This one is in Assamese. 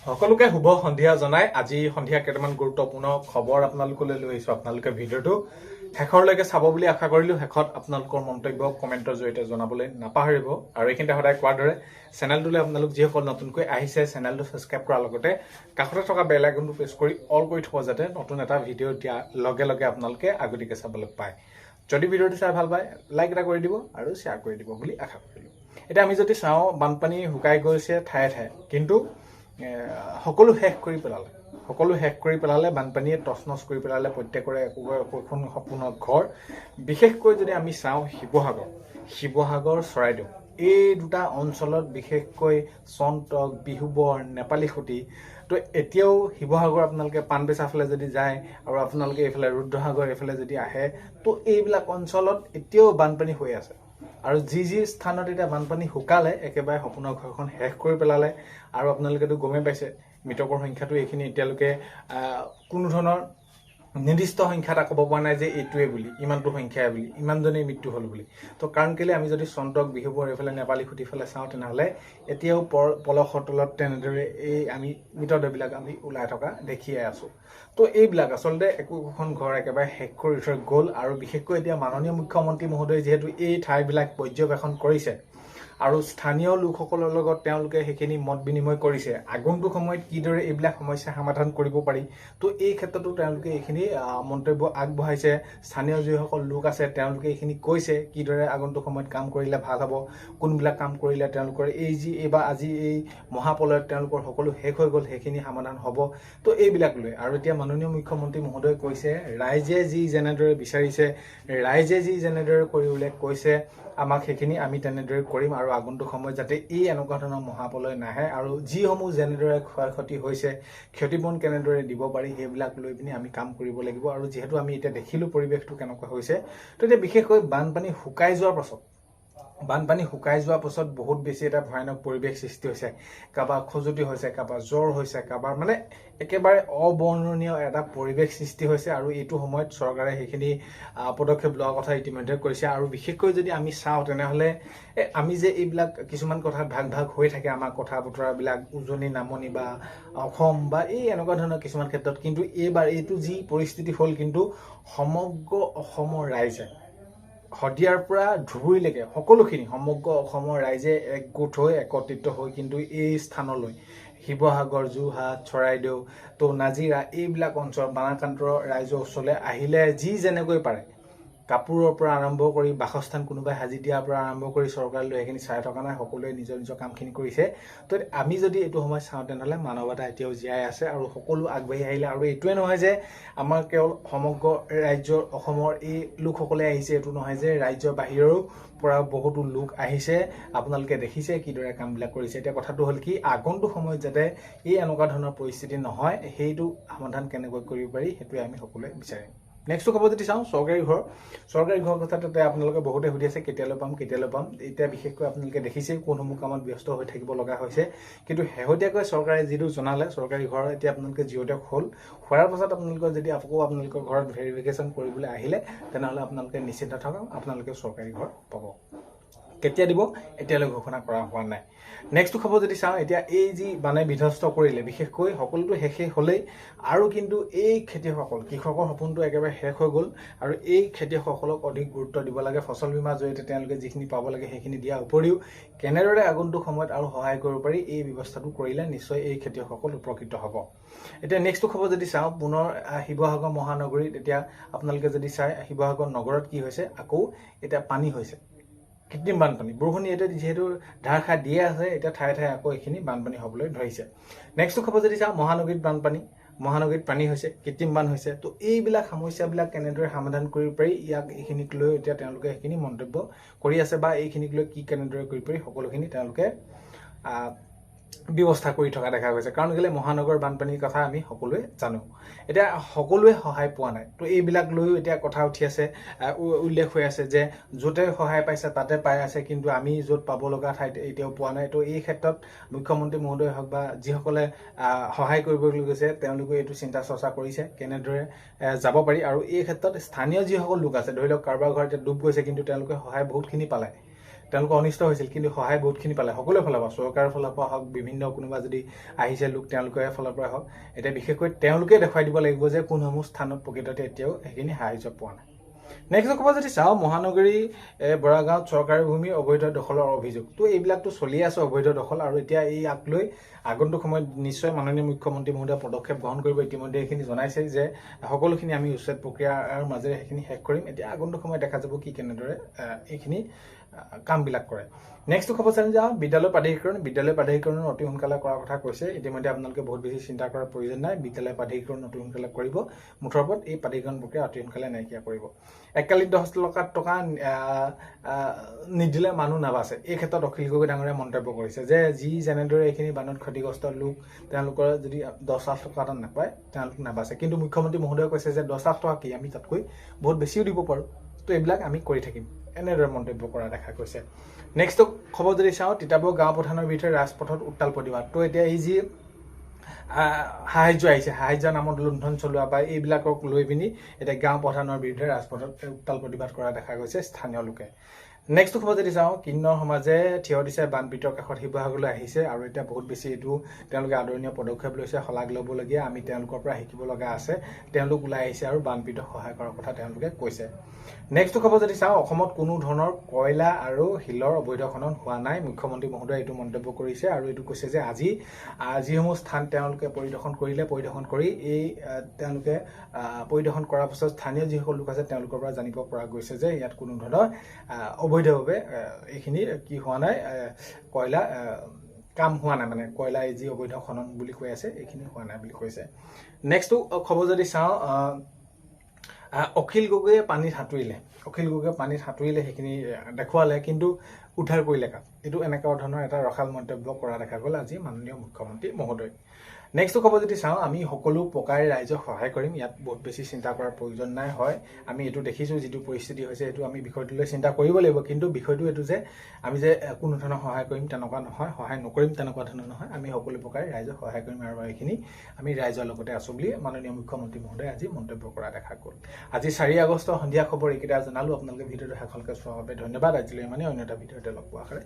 সকলোকে শুভ সন্ধিয়া জনাই আজি সন্ধিয়া কেইটামান গুৰুত্বপূৰ্ণ খবৰ আপোনালোকলৈ লৈ আহিছো। আপোনালোকে ভিডিঅ'টো শেষৰলৈকে চাব বুলি আশা কৰিলো। শেষত আপোনালোকৰ মন্তব্য কমেণ্টৰ জৰিয়তে জনাবলৈ নাপাহৰিব। আৰু এইখিনিতে সদায় কোৱাৰ দৰে চেনেলটোলৈ আপোনালোক যিসকল নতুনকৈ আহিছে চেনেলটো ছাবস্ক্ৰাইব কৰাৰ লগতে কাষতে থকা বেল আইকনটো প্ৰেছ কৰি অল কৰি থব, যাতে নতুন এটা ভিডিঅ' দিয়া লগে লগে আপোনালোকে আগতীয়াকৈ চাবলৈ পায়। যদি ভিডিঅ'টো চাই ভাল পায় লাইক এটা কৰি দিব আৰু শ্বেয়াৰ কৰি দিব বুলি আশা কৰিলো। এতিয়া আমি যদি চাওঁ, বানপানী শুকাই গৈছে ঠায়ে ঠায়ে, কিন্তু সকলো শেষ কৰি পেলালে বানপানীয়ে তছনছ কৰি পেলালে প্ৰত্যেকৰে একোখন সপোনৰ ঘৰ। বিশেষকৈ যদি আমি চাওঁ শিৱসাগৰ চৰাইদেউ এই দুটা অঞ্চলত, বিশেষকৈ চন্তক বিহুবৰ নেপালীখুটি, তো এতিয়াও শিৱসাগৰ আপোনালোকে পাণবেচা ফালে যদি যায় আৰু আপোনালোকে এইফালে ৰুদ্ৰসাগৰ এইফালে যদি আহে, তো এইবিলাক অঞ্চলত এতিয়াও বানপানী হৈ আছে। আৰু যি স্থানত এতিয়া বানপানী শুকালে একেবাৰে সপোনৰ ঘৰখন শেষ কৰি পেলালে। আৰু আপোনালোকেতো গমেই পাইছে মৃতকৰ সংখ্যাটো এইখিনি এতিয়ালৈকে কোনো ধৰণৰ নিৰ্দিষ্ট সংখ্যা এটা ক'ব পৰা নাই যে এইটোৱে বুলি, ইমানটো সংখ্যাই বুলি, ইমানজনেই মৃত্যু হ'ল বুলি। তো কাৰণ কেলে আমি যদি চন্তক বিহুবৰ এইফালে নেপালী খুটি ফালে চাওঁ, তেনেহ'লে এতিয়াও পলসৰ তলত তেনেদৰে এই আমি মৃতদেহবিলাক আমি ওলাই থকা দেখিয়ে আছোঁ। তো এইবিলাক আচলতে একোখন ঘৰ একেবাৰে শেষ কৰি থৈ গ'ল। আৰু বিশেষকৈ এতিয়া মাননীয় মুখ্যমন্ত্ৰী মহোদয়ে যিহেতু এই ঠাইবিলাক পৰ্যবেক্ষণ কৰিছে আৰু স্থানীয় লোকসকলৰ লগত তেওঁলোকে সেইখিনি মত বিনিময় কৰিছে, আগন্তুক সময়ত কিদৰে এইবিলাক সমস্যা সমাধান কৰিব পাৰি, তো এই ক্ষেত্ৰতো তেওঁলোকে এইখিনি মন্তব্য আগবঢ়াইছে। স্থানীয় যিসকল লোক আছে তেওঁলোকে এইখিনি কৈছে কিদৰে আগন্তুক সময়ত কাম কৰিলে ভাল হ'ব, কোনবিলাক কাম কৰিলে তেওঁলোকৰ আজি এই মহাপ্ৰলয়ত তেওঁলোকৰ সকলো শেষ হৈ গ'ল সেইখিনি সমাধান হ'ব। তো এইবিলাক লৈ আৰু এতিয়া মাননীয় মুখ্যমন্ত্ৰী মহোদয়ে কৈছে, ৰাইজে যি যেনেদৰে বিচাৰিছে, ৰাইজে যি যেনেদৰে কৰিবলৈ কৈছে, আমাক সেইখিনি আমি তেনেদৰে কৰিম। আৰু আগন্তুক সময়ত যাতে এই এনেকুৱা ধৰণৰ মহাপ্ৰলয় নাহে আৰু যিসমূহ যেনেদৰে ক্ষয় ক্ষতি হৈছে, ক্ষতিপূৰণ কেনেদৰে দিব পাৰি, সেইবিলাক লৈ পিনি আমি কাম কৰিব লাগিব। আৰু যিহেতু আমি এতিয়া দেখিলোঁ পৰিৱেশটো কেনেকুৱা হৈছে, তো এতিয়া বিশেষকৈ বানপানী শুকাই যোৱাৰ পাছত বহুত বেছি এটা ভয়ানক পৰিৱেশ সৃষ্টি হৈছে। কাৰোবাৰ খজুতি হৈছে, কাৰোবাৰ জ্বৰ হৈছে, কাৰোবাৰ মানে একেবাৰে অবৰ্ণনীয় এটা পৰিৱেশ সৃষ্টি হৈছে। আৰু এইটো সময়ত চৰকাৰে সেইখিনি পদক্ষেপ লোৱাৰ কথা ইতিমধ্যে কৰিছে। আৰু বিশেষকৈ যদি আমি চাওঁ, তেনেহ'লে আমি যে এইবিলাক কিছুমান কথাত ভাগ হৈ থাকে আমাৰ কথা বতৰাবিলাক, উজনি নামনি বা অসম বা এই এনেকুৱা ধৰণৰ কিছুমান ক্ষেত্ৰত, কিন্তু এইবাৰ এইটো যি পৰিস্থিতি হ'ল, কিন্তু সমগ্ৰ অসমৰ ৰাইজে শদিয়াৰ পৰা ধুবুৰীলৈকে সকলোখিনি সমগ্ৰ অসমৰ ৰাইজে একগোট হৈ একত্ৰিত হৈ কিন্তু এই স্থানলৈ শিৱসাগৰ, যোৰহাট, চৰাইদেউ, তো নাজিৰা এইবিলাক অঞ্চল বানাক্ৰান্ত ৰাইজৰ ওচৰলৈ আহিলে যি যেনেকৈ পাৰে, কাপোৰৰ পৰা আৰম্ভ কৰি বাসস্থান কোনোবাই সাজি দিয়াৰ পৰা আৰম্ভ কৰি চৰকাৰলৈ সেইখিনি চাই থকা নাই, সকলোৱে নিজৰ নিজৰ কামখিনি কৰিছে। তো আমি যদি এইটো সময় চাওঁ, তেনেহ'লে মানৱতা এতিয়াও জীয়াই আছে আৰু সকলো আগবাঢ়ি আহিলে। আৰু এইটোৱে নহয় যে আমাৰ কেৱল সমগ্ৰ ৰাজ্যৰ অসমৰ এই লোকসকলে আহিছে, এইটো নহয় যে ৰাজ্যৰ বাহিৰৰো পৰা বহুতো লোক আহিছে। আপোনালোকে দেখিছে কিদৰে কামবিলাক কৰিছে। এতিয়া কথাটো হ'ল কি, আগন্তুক সময়ত যাতে এই এনেকুৱা ধৰণৰ পৰিস্থিতি নহয়, সেইটো সমাধান কেনেকৈ কৰিব পাৰি সেইটোৱে আমি সকলোৱে বিচাৰিম। নেক্সটটো খবৰ যদি চাওঁ, চৰকাৰী ঘৰ কথাতে আপোনালোকে বহুতে সুধি আছে কেতিয়ালৈ পাম। এতিয়া বিশেষকৈ আপোনালোকে দেখিছেই কোনসমূহ কামত ব্যস্ত হৈ থাকিব লগা হৈছে। কিন্তু শেহতীয়াকৈ চৰকাৰে যিটো জনালে, চৰকাৰী ঘৰ এতিয়া আপোনালোকে জিঅ'টেক হোৱাৰ পাছত আপোনালোকৰ যদি আকৌ আপোনালোকৰ ঘৰত ভেৰিফিকেশ্যন কৰিবলৈ আহিলে, তেনেহ'লে আপোনালোকে নিশ্চিন্ত থাকক, আপোনালোকে চৰকাৰী ঘৰ পাব। কেতিয়া দিব এতিয়ালৈ ঘোষণা কৰা হোৱা নাই। নেক্সটটো খবৰ যদি চাওঁ, এতিয়া এই যি বানে বিধ্বস্ত কৰিলে, বিশেষকৈ সকলোতো শেষেই হ'লেই, আৰু কিন্তু এই খেতিয়কসকল, কৃষকৰ সপোনটো একেবাৰে শেষ হৈ গ'ল। আৰু এই খেতিয়কসকলক অধিক গুৰুত্ব দিব লাগে। ফচল বীমাৰ জৰিয়তে তেওঁলোকে যিখিনি পাব লাগে সেইখিনি দিয়াৰ উপৰিও কেনেদৰে আগন্তুক সময়ত আৰু সহায় কৰিব পাৰি, এই ব্যৱস্থাটো কৰিলে নিশ্চয় এই খেতিয়কসকল উপকৃত হ'ব। এতিয়া নেক্সটটো খবৰ যদি চাওঁ, পুনৰ শিৱসাগৰ মহানগৰীত এতিয়া আপোনালোকে যদি চাই, শিৱসাগৰ নগৰত কি হৈছে, আকৌ এতিয়া পানী হৈছে, কৃত্ৰিম বানপানী। বৰষুণ এতিয়া যিহেতু ধাৰাসাৰ দিয়ে আছে, এতিয়া ঠায়ে ঠায়ে আকৌ এইখিনি বানপানী হ'বলৈ ধৰিছে। নেক্সটটো খবৰ যদি চাওঁ, মহানগৰীত পানী হৈছে, কৃত্ৰিম বান হৈছে। তো এইবিলাক সমস্যাবিলাক কেনেদৰে সমাধান কৰিব পাৰি, এইখিনিক লৈ এতিয়া তেওঁলোকে সেইখিনি মন্তব্য কৰি আছে, বা এইখিনিক লৈ কেনেদৰে কৰিব পাৰি সকলোখিনি তেওঁলোকে ব্যৱস্থা কৰি থকা দেখা গৈছে। কাৰণ কেলৈ মহানগৰ বানপানীৰ কথা আমি সকলোৱে জানো। এতিয়া সকলোৱে সহায় পোৱা নাই, তো এইবিলাক লৈও এতিয়া কথা উঠি আছে, উল্লেখ হৈ আছে যে য'তে সহায় পাইছে তাতে পাই আছে, কিন্তু আমি য'ত পাব লগা ঠাইত এতিয়াও পোৱা নাই। তো এই ক্ষেত্ৰত মুখ্যমন্ত্ৰী মহোদয় হওক বা যিসকলে সহায় কৰিবলৈ গৈছে, তেওঁলোকে এইটো চিন্তা চৰ্চা কৰিছে কেনেদৰে যাব পাৰি। আৰু এই ক্ষেত্ৰত স্থানীয় যিসকল লোক আছে, ধৰি লওক কাৰোবাৰ ঘৰত এতিয়া ডুব গৈছে, কিন্তু তেওঁলোকে সহায় বহুতখিনি পালে, তেওঁলোকৰ অনিষ্ট হৈছিল, কিন্তু সহায় বহুতখিনি পালে সকলোৰে ফালৰ পৰা, চৰকাৰৰ ফালৰ পৰা হওক, বিভিন্ন কোনোবা যদি আহিছে লোক তেওঁলোকৰ ফালৰ পৰা হওক। এতিয়া বিশেষকৈ তেওঁলোকে দেখুৱাই দিব লাগিব যে কোনসমূহ স্থানত প্ৰকৃততে এতিয়াও সেইখিনি সাহায্য পোৱা নাই। নেক্সট ক'ব যদি চাওঁ, মহানগৰী বৰাগাঁৱত চৰকাৰী ভূমি অবৈধ দখলৰ অভিযোগ। তো এইবিলাকতো চলিয়ে আছে অবৈধ দখল, আৰু এতিয়া এই আগ লৈ আগন্তুক সময়ত নিশ্চয় মাননীয় মুখ্যমন্ত্ৰী মহোদয়ে পদক্ষেপ গ্ৰহণ কৰিব। ইতিমধ্যে এইখিনি জনাইছে যে সকলোখিনি আমি উচ্ছেদ প্ৰক্ৰিয়াৰ মাজেৰে সেইখিনি শেষ কৰিম। এতিয়া আগন্তুক সময়ত দেখা যাব কি কেনেদৰে এইখিনি কামবিলাক কৰে। নেক্সট খবৰ চালি যাওঁ, বিদ্যালয় প্ৰাধিকৰণ অতি সোনকালে কৰাৰ কথা কৈছে। ইতিমধ্যে আপোনালোকে বহুত বেছি চিন্তা কৰাৰ প্ৰয়োজন নাই, বিদ্যালয় প্ৰাধিকৰণ অতি সোনকালে কৰিব। মুঠৰ ওপৰত এই প্ৰাধিকৰণ প্ৰক্ৰিয়া অতি সোনকালে নাইকিয়া কৰিব। এককালীন 10 টকা নিদিলে মানুহ নাবাচে, এই ক্ষেত্ৰত অখিল গগৈ ডাঙৰীয়াই মন্তব্য কৰিছে যে যি যেনেদৰে এইখিনি বানত ক্ষতিগ্ৰস্ত লোক, তেওঁলোকৰ যদি 10 লাখ টকা এটা নাপায় তেওঁলোক নাবাচে। কিন্তু মুখ্যমন্ত্ৰী মহোদয়ে কৈছে যে 10 লাখ টকা কি, আমি তাতকৈ বহুত বেছিও দিব পাৰোঁ, তো এইবিলাক আমি কৰি থাকিম, এনেদৰে মন্তব্য কৰা দেখা গৈছে। নেক্সট খবৰ যদি চাওঁ, তিতাবৰ গাঁও প্ৰধানৰ বিৰুদ্ধে ৰাজপথত উত্তাল প্ৰতিবাদ। তো এতিয়া এই যি সাহায্য আহিছে, সাহায্যৰ নামত লুণ্ঠন চলোৱা বা এইবিলাকক লৈ পিনি এতিয়া গাঁও প্ৰধানৰ বিৰুদ্ধে ৰাজপথত উত্তাল প্ৰতিবাদ কৰা দেখা গৈছে স্থানীয় লোকে। নেক্সট খবৰ যদি চাওঁ, কিন্নৰ সমাজে থিয় দিছে বানপীড়িতৰ কাষত, শিৱসাগৰলৈ আহিছে আৰু এতিয়া বহুত বেছি এইটো তেওঁলোকে আদৰণীয় পদক্ষেপ লৈছে, শলাগ ল'বলগীয়া, আমি তেওঁলোকৰ পৰা শিকিব লগা আছে। তেওঁলোক ওলাই আহিছে আৰু বানপীড়িতক সহায় কৰাৰ কথা তেওঁলোকে কৈছে। নেক্সট খবৰ যদি চাওঁ, অসমত কোনো ধৰণৰ কয়লা আৰু শিলৰ অবৈধ খনন হোৱা নাই, মুখ্যমন্ত্ৰী মহোদয়ে এইটো মন্তব্য কৰিছে আৰু এইটো কৈছে যে আজি যিসমূহ স্থান তেওঁলোকে পৰিদৰ্শন কৰি তেওঁলোকে পৰিদৰ্শন কৰাৰ পাছত স্থানীয় যিসকল লোক আছে তেওঁলোকৰ পৰা জানিব পৰা গৈছে যে ইয়াত কোনো ধৰণৰ অবৈধভাৱে এইখিনি কি হোৱা নাই, কয়লা কাম হোৱা নাই, মানে কয়লা এই যি অবৈধ খনন বুলি কৈ আছে এইখিনি হোৱা নাই বুলি কৈছে। নেক্সট খবৰ যদি চাওঁ, অখিল গগৈয়ে পানীত সাঁতুৰিলে, সেইখিনি দেখুৱালে কিন্তু উদ্ধাৰ কৰিলে কাক, এইটো এনেকুৱা ধৰণৰ এটা ৰসাল মন্তব্য কৰা দেখা গ'ল আজি মাননীয় মুখ্যমন্ত্ৰী মহোদয়। নেক্সট খবৰ যদি চাওঁ, আমি সকলো প্ৰকাৰে ৰাইজক সহায় কৰিম, ইয়াত বহুত বেছি চিন্তা কৰাৰ প্ৰয়োজন নাই। হয়, আমি এইটো দেখিছোঁ যিটো পৰিস্থিতি হৈছে, এইটো আমি বিষয়টোলৈ চিন্তা কৰিব লাগিব, কিন্তু বিষয়টো এইটো যে আমি যে কোনো ধৰণৰ সহায় কৰিম তেনেকুৱা নহয়, সহায় নকৰিম তেনেকুৱা ধৰণৰ নহয়, আমি সকলো প্ৰকাৰে ৰাইজক সহায় কৰিম আৰু এইখিনি আমি ৰাইজৰ লগতে আছোঁ বুলি মাননীয় মুখ্যমন্ত্ৰী মহোদয়ে আজি মন্তব্য কৰা দেখা গ'ল। আজি 4 আগষ্ট সন্ধিয়া খবৰ এইকেইটা জনালোঁ। আপোনালোকে ভিডিঅ'টো শেষলৈকে চোৱাৰ বাবে ধন্যবাদ। আজিলৈ মানে অন্য এটা ভিডিঅ'তে লগ পোৱাৰ আশাৰে